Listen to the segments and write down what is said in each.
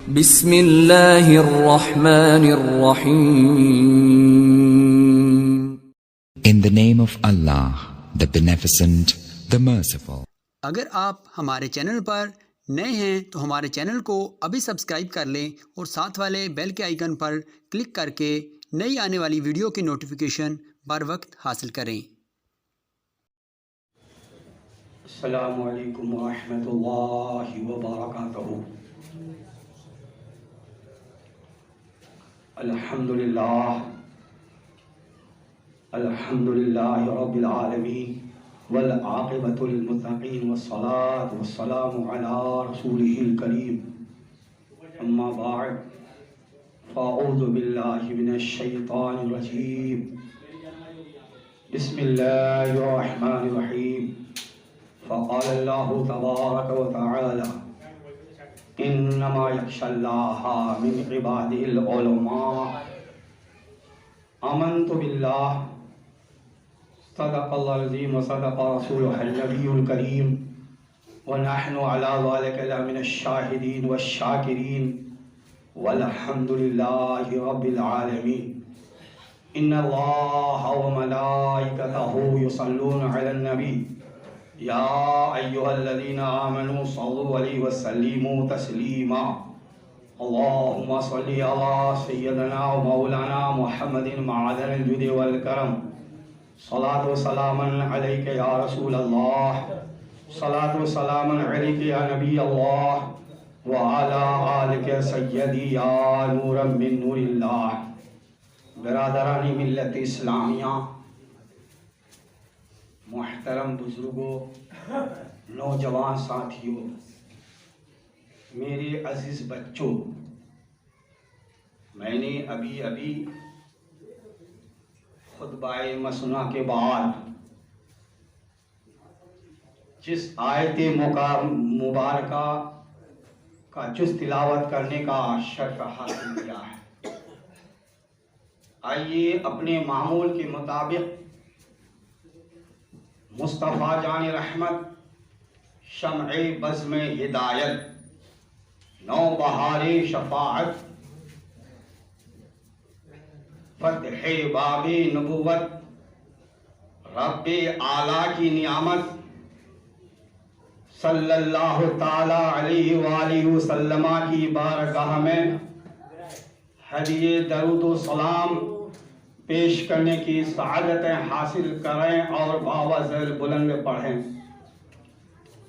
बिस्मिल्लाहिर्रहमानिर्रहीम। In the name of Allah, the Beneficent, the Merciful. अगर आप हमारे चैनल पर नए हैं तो हमारे चैनल को अभी सब्सक्राइब कर लें और साथ वाले बेल के आइकन पर क्लिक करके नई आने वाली वीडियो की नोटिफिकेशन बर वक्त हासिल करें। अस्सलामु अलैकुम व रहमतुल्लाहि व बरकातहू। अल्हम्दुलिल्लाह रब्बिल आलमीन वल आक़िबतु लिल मुत्तक़ीन वस्सलातु वस्सलामु अला रसूलिहिल करीम। अम्मा बअद फ़अऊज़ु बिल्लाहि मिनश शैतानिर रजीम। बिस्मिल्लाहिर रहमानिर रहीम। फ़क़ाल अल्लाहु तबारक व तआला इन्नमा यख्शल्लाहा मिन इबादिल उलमा। आमन्तु बिल्लाह सदक़ल्लाहुल अज़ीम व सदक़ रसूलुहुल नबियुल करीम व नहनु अला ज़ालिका लमिनश शाहिदीन वश्शाकिरीन वल्हम्दुलिल्लाहि रब्बिल आलमीन। इन्नल्लाहा व मलाइकतहु युसल्लूना अलन नबी या अय्युहल्लज़ीना आमनू सल्लु अलैहि व सल्लिमू तस्लीमा। अल्लाहुम्मा सल्लि अला सय्यिदना व मौलाना मुहम्मदिन मअदनिल जुद वल करम। सलातु व सलामन अलैका या रसूल अल्लाह। सलातु व सलामन अलैका या नबी अल्लाह व अला आलिका सय्यदी या नूरम मिन नूरिल्लाह। बिरादरानी मिल्लत इस्लामिया, मोहतरम बुजुर्गों, नौजवान साथियों, मेरे अजीज़ बच्चों, मैंने अभी खुतबाए मसना के बाद जिस आयत मुबारका का जुज़ तिलावत करने का शर्फ हासिल किया है, आइए अपने मामूल के मुताबिक मुस्तफ़ा जान रहमत, शम्अ बज़्म हिदायत, नौ बहारे शफाअत, फ़तह बाबे नबुवत, रब्बे आला की नियामत सल्लल्लाहु ताला अलैहि वालिहि वसल्लमा की बारगाह में हदिये दरूद व सलाम पेश करने की सआदतें हासिल करें और बावज़र बुलंद पढ़ें।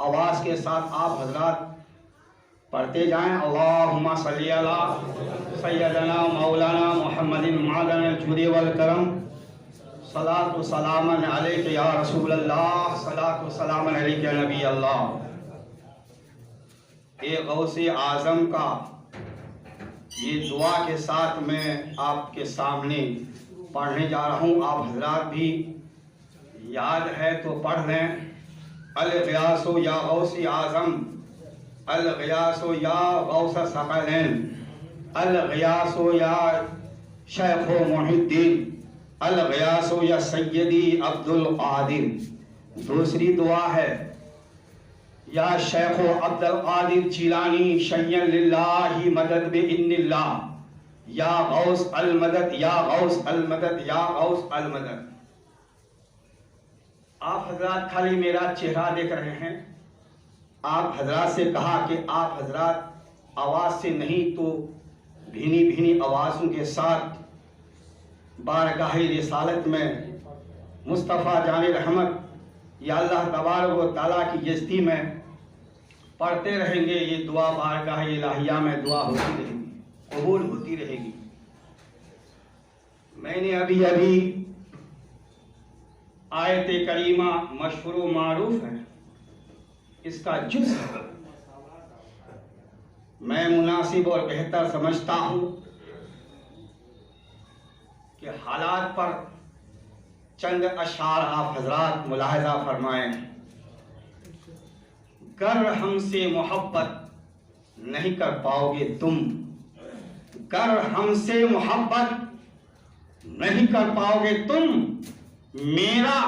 आवाज़ के साथ आप हजरात पढ़ते जाएं। अल्लाहुम्मा सल्ली अला सय्यदना मौलाना मुहम्मदिन मअदनिल जुद वल करम। सलातु सलामन अलैका या रसूल अल्लाह। सलातु सलामन अलैका या नबी अल्लाह। ए गौसे आज़म का ये दुआ के साथ मैं आपके सामने पढ़ने जा रहा हूँ। आप हजरात भी याद है तो पढ़ लें। अल ग़ियासो या गौसे आज़म, अल ग़ियासो या गौस सकलैन, अल ग़ियासो या शेख़ो मुहिद्दीन, अल ग़ियासो या सय्यदी अब्दुल क़ादिर। दूसरी दुआ है या शेख़ो अब्दुल क़ादिर जिलानी शय्यन लिल्लाहि मदद बिइन्निल्लाह, या गौस अल मदद, या गौस अल मदद, या गौस अल मदद। आप हजरात खाली मेरा चेहरा देख रहे हैं। आप हजरात से कहा कि आप हजरात आवाज़ से नहीं तो भीनी भीनी आवाज़ों के साथ बारगाह रिसालत में मुस्तफ़ा जान रहमत या अल्लाह तबारक व तआला की यज़्दी में पढ़ते रहेंगे। ये दुआ बारगाह इलाहिया में दुआ होती रहेगी, कबूल होती रहेगी। मैंने अभी आयत करीमा मशहूर व मारूफ है, इसका जुज़ मैं मुनासिब और बेहतर समझता हूँ कि हालात पर चंद अशार आप हजरात मुलाहजा फरमाएं। गर हमसे मोहब्बत नहीं कर पाओगे तुम, गर हमसे मोहब्बत नहीं कर पाओगे तुम, मेरा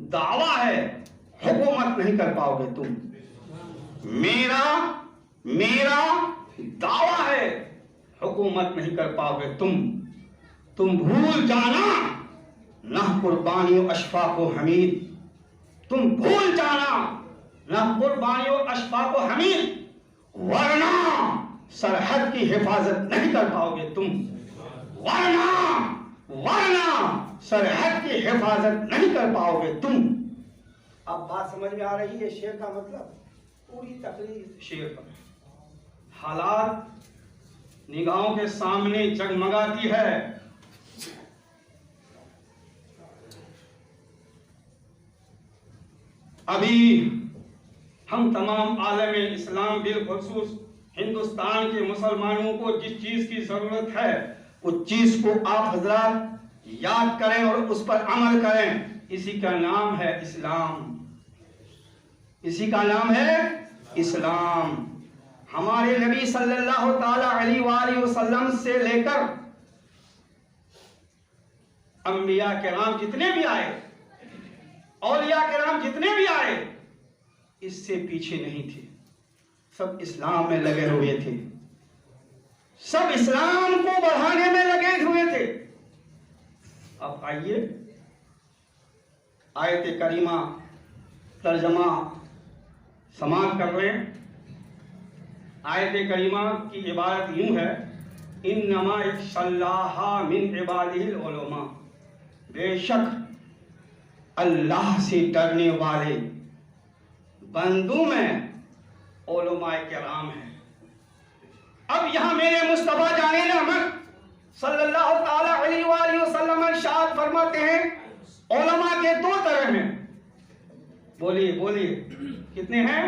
दावा है हुकूमत नहीं कर पाओगे तुम। मेरा दावा है, हुकूमत नहीं कर पाओगे तुम भूल जाना ना कुर्बानियों अशफाक व हमीद, तुम भूल जाना ना कुर्बानियों अशफाक व हमीद, वरना सरहद की हिफाजत नहीं कर पाओगे तुम, वरना सरहद की हिफाजत नहीं कर पाओगे तुम। अब बात समझ में आ रही है शेर का मतलब? पूरी तकरीर शेर पर, हालात निगाहों के सामने जगमगाती है। अभी हम तमाम आलम इस्लाम बिलखुसूस हिंदुस्तान के मुसलमानों को जिस चीज की जरूरत है उस चीज को आप हजरात याद करें और उस पर अमल करें। इसी का नाम है इस्लाम, इसी का नाम है इस्लाम। हमारे नबी सल्लल्लाहु ताला अलैहि वसल्लम से लेकर अंबिया किराम जितने भी आए, औलिया किराम जितने भी आए, इससे पीछे नहीं थे, सब इस्लाम में लगे हुए थे, सब इस्लाम को बढ़ाने में लगे हुए थे। अब आइए आयत करीमा तर्जमा समाप्त कर रहे हैं। आयत करीमा की इबारत यूं है, इन्नमा यख्शल्लाहा मिन इबादिहिल उलमा, बेशक अल्लाह से डरने वाले बंदों में उलमाए किराम है। अब यहां मेरे मुस्तफा जाने रहमत सल्लल्लाहु ताला अलैहि वसल्लम इरशाद फरमाते हैं, उलमा के दो तरह हैं। बोलिए बोलिए, कितने हैं?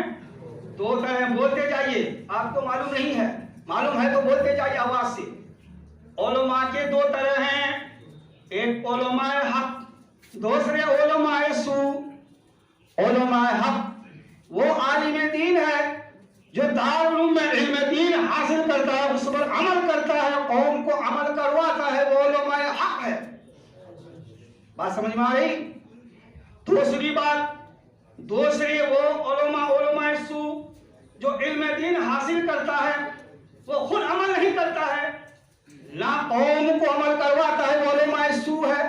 दो तरह हैं, बोलते जाइए। आपको मालूम नहीं है, मालूम है तो बोलते जाइए आवाज से। उलमा के दो तरह हैं, एक उलमाए हक, दूसरे उलमाए सू। उलमाए हक वो आलिम दीन है जो दारुल उलूम में इल्म दीन हासिल करता है, उस पर अमल करता है, कौम को अमल करवाता है, वो उलमाए हक है। बात समझ में आ रही? दूसरी बात, दूसरे वो उलमाए सू जो इल्म दीन हासिल करता है, वो खुद अमल नहीं करता है, ना कौम को अमल करवाता है, वो उलमाए सू है।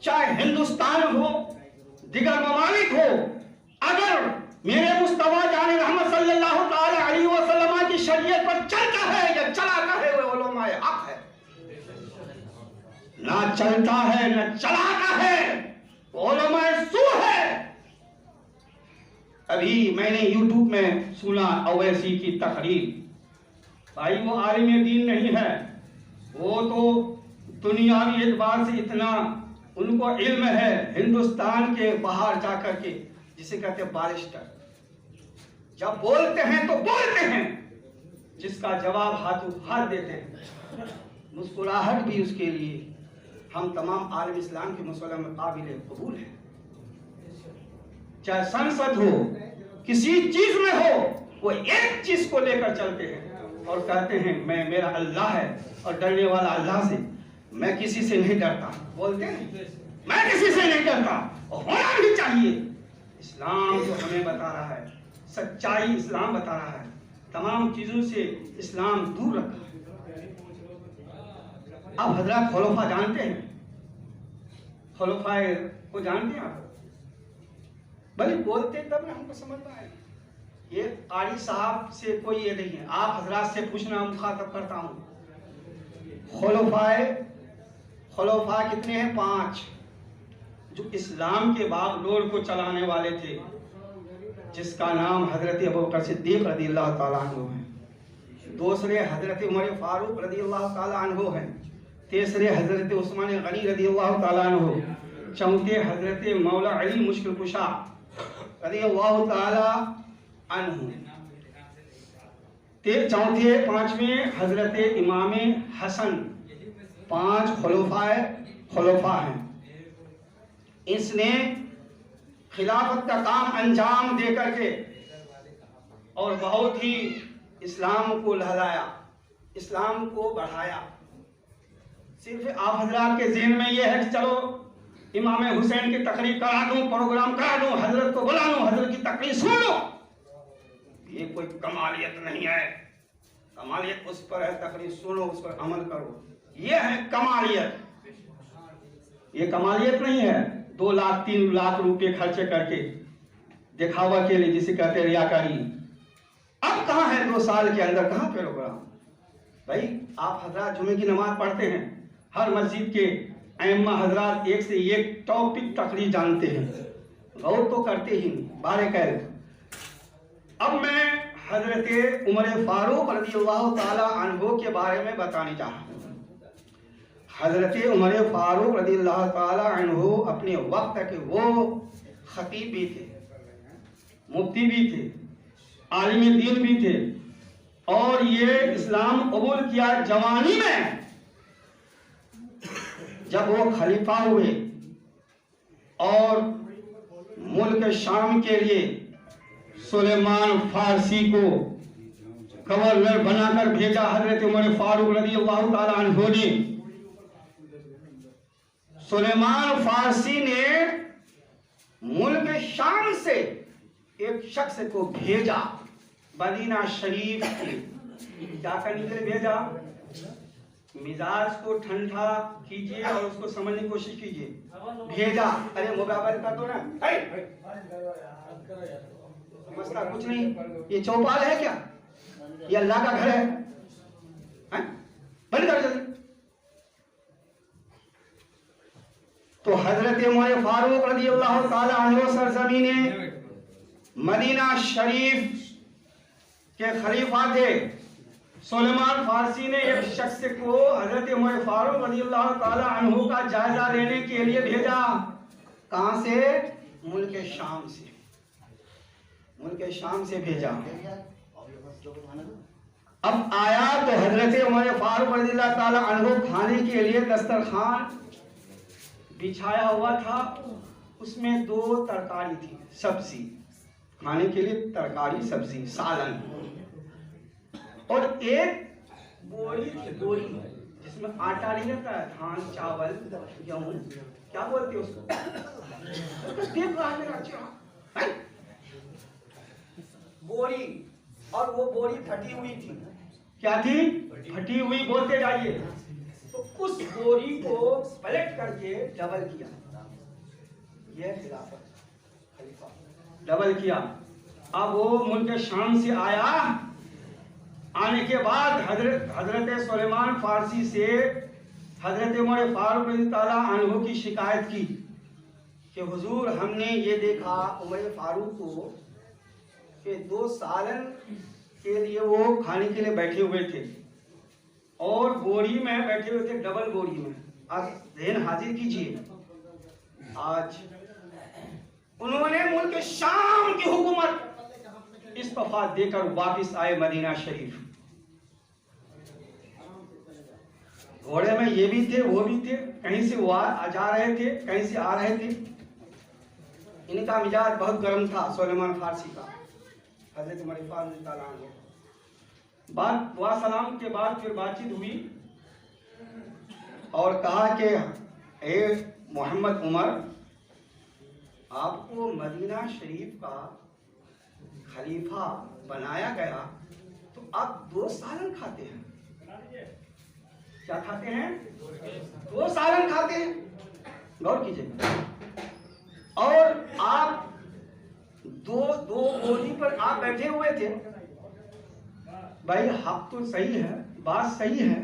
चाहे हिंदुस्तान हो, दिगर ममालिक हो, अगर मेरे मुस्तफा जाने रहमत सल्लल्लाहु ताला अलैहि वसल्लम की शरीयत पर चलता है या चलाता है, वो उलमाए हक है। ना चलता है ना चलाता है, वो उलमाए सू है। अभी मैंने YouTube में सुना अवैसी की तकरीर, भाई वो आलिम दीन नहीं है, वो तो दुनियावी एतबार से इतना उनको इल्म है, हिंदुस्तान के बाहर जाकर के जिसे कहते हैं बारिस्टर, जब बोलते हैं तो बोलते हैं, जिसका जवाब हाथों हाथ देते हैं, मुस्कुराहट भी उसके लिए हम तमाम आलम इस्लाम के मुसलमान में काबिल कबूल है। चाहे संसद हो, किसी चीज में हो, वो एक चीज को लेकर चलते हैं और कहते हैं मैं, मेरा अल्लाह है और डरने वाला अल्लाह से, मैं किसी से नहीं डरता। बोलते हैं मैं किसी से नहीं डरता, और होना भी चाहिए। इस्लाम जो हमें बता रहा है, सच्चाई इस्लाम बता रहा है, तमाम चीजों से इस्लाम दूर रखा है। अब हजरत खुलफा जानते हैं, खुलफाए को जानते हैं आप? भले बोलते तब ना हमको समझ में आए। ये आरी साहब से कोई ये नहीं है, आप हजरात से पूछना, मुखातब करता हूँ। खुलफा कितने हैं? 5, जो इस्लाम के बागडोर को चलाने वाले थे, जिसका नाम हजरत अबू बकर सिद्दीक रज़ियल्लाहु ताला अन्हु है, दूसरे हजरत उमर फारूक रज़ियल्लाहु ताला अन्हु है, तीसरे हजरत उस्मान गनी रज़ियल्लाहु ताला अन्हु, चौथे हजरत मौला अली मुश्किल कुशा रज़ियल्लाहु ताला अन्हु, चौथे 5वें हजरत इमाम हसन। 5 खुलफा हैं। इसने खिलाफत का काम अंजाम दे करके और बहुत ही इस्लाम को लहलाया, इस्लाम को बढ़ाया। सिर्फ आप हजरात के ज़हन में यह है कि चलो इमाम हुसैन की तकरीर करा दूं, प्रोग्राम करा दूं, हजरत को बुला लूं, हजरत की तकरीर सुन लो, ये कोई कमालियत नहीं है। कमालियत उस पर है, तकरीर सुनो, उस पर अमल करो। ये है कमालियत। ये कमालियत नहीं है 2 लाख 3 लाख रुपए खर्चे करके दिखावा के लिए, जिसे कहते हैं रियाकारी। अब कहाँ है 2 साल के अंदर, कहाँ प्रोग्राम? भाई आप हजरात जुमे की नमाज पढ़ते हैं, हर मस्जिद के अइम्मा हजरात एक से एक टॉपिक तकरीर जानते हैं, गौर तो करते ही नहीं, बारे कह। अब मैं हजरत उमर फारूक रज़ियल्लाहु ताला अन्हु के बारे में बताने चाह रहा हूँ। हजरत उमर फारूक रज़ियल्लाहु ताला अन्हु अपने वक्त के वो खतीब भी थे, मुफ्ती भी थे, आलिम दीन भी थे, और ये इस्लाम कबूल किया जवानी में। जब वो खलीफा हुए और मुल्क शाम के लिए सुलेमान फारसी को गवर्नर बनाकर भेजा हजरत उमर फारूक रज़ियल्लाहु ताला अन्हु ने। सुलेमान फारसी ने मुल्क शाम से एक शख्स को भेजा मदीना शरीफ के, क्या करने के लिए भेजा? मिजाज को ठंडा कीजिए और उसको समझने की कोशिश कीजिए। भेजा, अरे मोबाइल का तो ना मसला कुछ नहीं, ये चौपाल है क्या? ये अल्लाह का घर है? बंद कर जल्दी। तो हजरत उमर फारूक रज़ियल्लाहु ताला अन्हु सरजमीने मदीना शरीफ के खलीफा थे। सुलेमान फारसी ने एक शख्स को हजरत उमर फारूक रज़ियल्लाहु ताला अन्हु का जायजा लेने के लिए भेजा। कहां से? मुल्क शाम से। मुल्क शाम से भेजा। अब आया तो हजरत उमर फारूक रज़ियल्लाहु ताला अन्हु खाने के लिए दस्तरखान बिछाया हुआ था, उसमें 2 तरकारी थी, सब्जी, खाने के लिए तरकारी सब्जी सालन, और एक बोरी थी, बोरी जिसमें आटा नहीं रहता है, धान चावल गेहूं, क्या बोलते हैं उसको? बोरी, और वो बोरी फटी हुई थी। क्या थी? फटी हुई, बोलते जाइए। तो उस बोरी को पलट करके डबल किया, यह खिलाफत खलीफा डबल किया। अब वो मुल्क शाम से आया, आने के बाद हजरत सुलेमान फारसी से हजरत उमर फारूक रज़ियल्लाहु अन्हु की शिकायत की कि हुजूर हमने ये देखा उमर फारूक को कि 2 सालन के लिए वो खाने के लिए बैठे हुए थे और बोरी में बैठे हुए थे, डबल बोरी में। आज ज़हन हाजिर कीजिए, आज उन्होंने मुल्क शाम की हुकूमत इस्तीफा देकर वापस आए मदीना शरीफ। घोड़े में ये भी थे, वो भी थे, कहीं से वो जा रहे थे, कहीं से आ रहे थे। इनका मिजाज बहुत गर्म था सुलेमान फारसी का। हजरत उमर फारूक ताला अन्हु बात दुआ सलाम के बाद फिर बातचीत हुई और कहा कि ए मोहम्मद उमर, आपको मदीना शरीफ का खलीफा बनाया गया तो आप 2 सालन खाते हैं। क्या खाते हैं? 2 सालन खाते हैं, गौर कीजिए। और आप दो बोरी पर आप बैठे हुए थे। भाई हक तो सही है, बात सही है।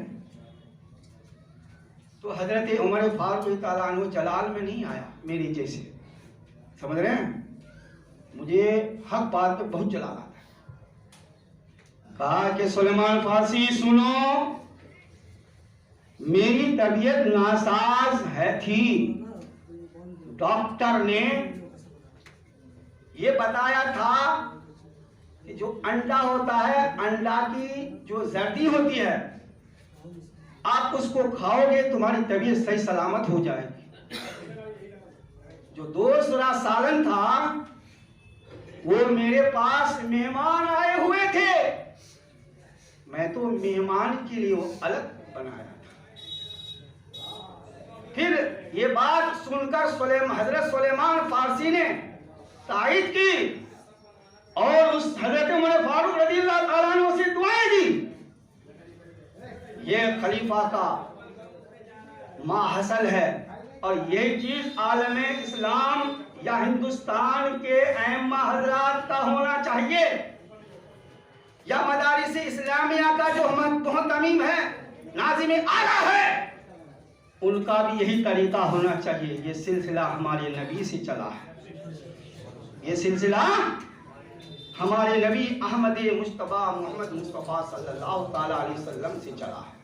तो हजरत उमर फारूक ताला अन्हु जलाल में नहीं आया मेरी जैसे, समझ रहे हैं? मुझे हक बात पे बहुत जलाल आता है। कहा कि सुलेमान फारसी सुनो, मेरी तबीयत नासाज है थी। डॉक्टर ने ये बताया था कि जो अंडा होता है, अंडा की जो जर्दी होती है, आप उसको खाओगे तुम्हारी तबीयत सही सलामत हो जाएगी। जो 2 सालन था वो मेरे पास मेहमान आए हुए थे, मैं तो मेहमान के लिए वो अलग बनाया था। फिर ये बात सुनकर हजरत सुलेमान फारसी ने तायद की और उस हजरत उमर फारूक रज़ियल्लाहु ताला अन्हु से दुआएं दी ये खलीफा का माहसल है और यही चीज आलम इस्लाम या हिंदुस्तान के अइम्मा हजरात का होना चाहिए, या मदारिस इस्लामिया का जो मुहतमीम है, नाज़िम आला है, उनका भी यही तरीका होना चाहिए। ये सिलसिला हमारे नबी से चला है, ये सिलसिला हमारे नबी अहमद मुस्तफ़ा मोहम्मद मुस्तफ़ा सल्लल्लाहु अलैहि वसल्लम से चला है।